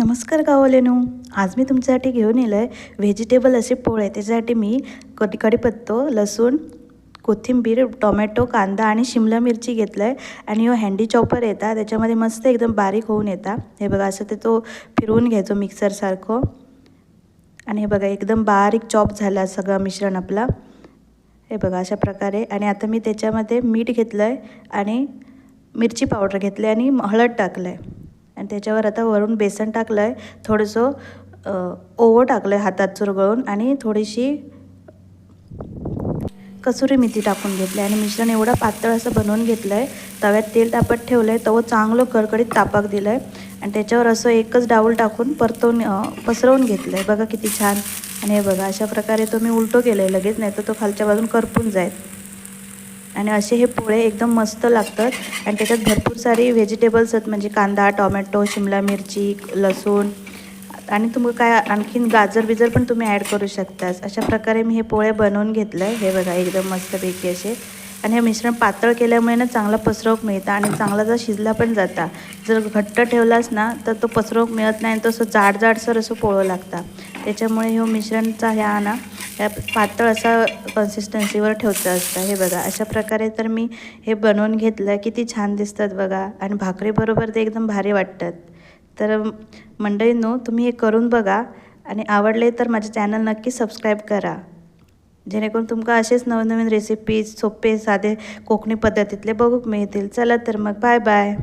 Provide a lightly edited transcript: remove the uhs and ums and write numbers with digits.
नमस्कार गाववाल्यानो, आज मी तुमच्यासाठी घेऊन येलो आहे व्हेजिटेबल असे पोळे। त्याच्यासाठी मी कढीपत्ता, लसूण, कोथिंबीर, टोमॅटो, कांदा आणि शिमला मिरची घेतलं आहे। आणि हो हँडी चॉपर येतात, त्याच्यामध्ये मस्त एकदम बारीक होऊन येतात। हे बघा, असं ते तो फिरवून घ्यायचो मिक्सरसारखं। आणि हे बघा, एकदम बारीक चॉप झाला सगळं मिश्रण आपला। हे बघा अशा प्रकारे। आणि आता मी त्याच्यामध्ये मीठ घेतलं आहे आणि मिरची पावडर घेतली आणि हळद टाकलं आहे। आणि त्याच्यावर आता वरून बेसन टाकलं आहे, थोडंसं ओवं टाकलं आहे हातात चुरगळून, आणि थोडीशी कसुरी मेथी टाकून घेतली। आणि मिश्रण एवढं पातळ असं बनवून घेतलं आहे। तव्यात तेल तापत ठेवलं आहे, तवं चांगलं कडकडीत तापक दिलं आहे। आणि त्याच्यावर असं एकच डाऊल टाकून परतवून पसरवून घेतलं आहे। बघा किती छान। आणि हे बघा, अशा प्रकारे तो मी उलटो केलं आहे लगेच, नाही तर तो खालच्या बाजून करपून जाईल। आणि असे हे पोळे एकदम मस्त लागतात। आणि त्याच्यात भरपूर सारी व्हेजिटेबल्स आहेत, म्हणजे कांदा, टोमॅटो, शिमला मिरची, लसूण, आणि तुम्ही काय आणखीन गाजर पण तुम्ही ॲड करू शकता। अशा प्रकारे मी हे पोळे बनवून घेतलं आहे। हे बघा, एकदम मस्तपैकी असे। आणि हे मिश्रण पातळ केल्यामुळे ना चांगला पसरवूक मिळतं, आणि चांगला जर शिजला पण जाता। जर घट्ट ठेवलास ना तर तो पसरवूक मिळत नाही, आणि तसं जाडसर असं पोळं लागतं। त्याच्यामुळे हे मिश्रणचा ह्या ना ह्या पातळ असा कन्सिस्टन्सीवर ठेवतं असतं। हे बघा, अशा प्रकारे तर मी हे बनवून घेतलं। किती छान दिसतात बघा, आणि भाकरीबरोबर ते एकदम भारी वाटतात। तर मंडळींनो, तुम्ही हे करून बघा, आणि आवडले तर माझे चॅनल नक्की सबस्क्राईब करा, जेणेकरून तुमका असेच नवनवीन रेसिपीज सोपे साधे कोकणी पद्धतीतले बघूक मिळतील। चला तर मग, बाय बाय।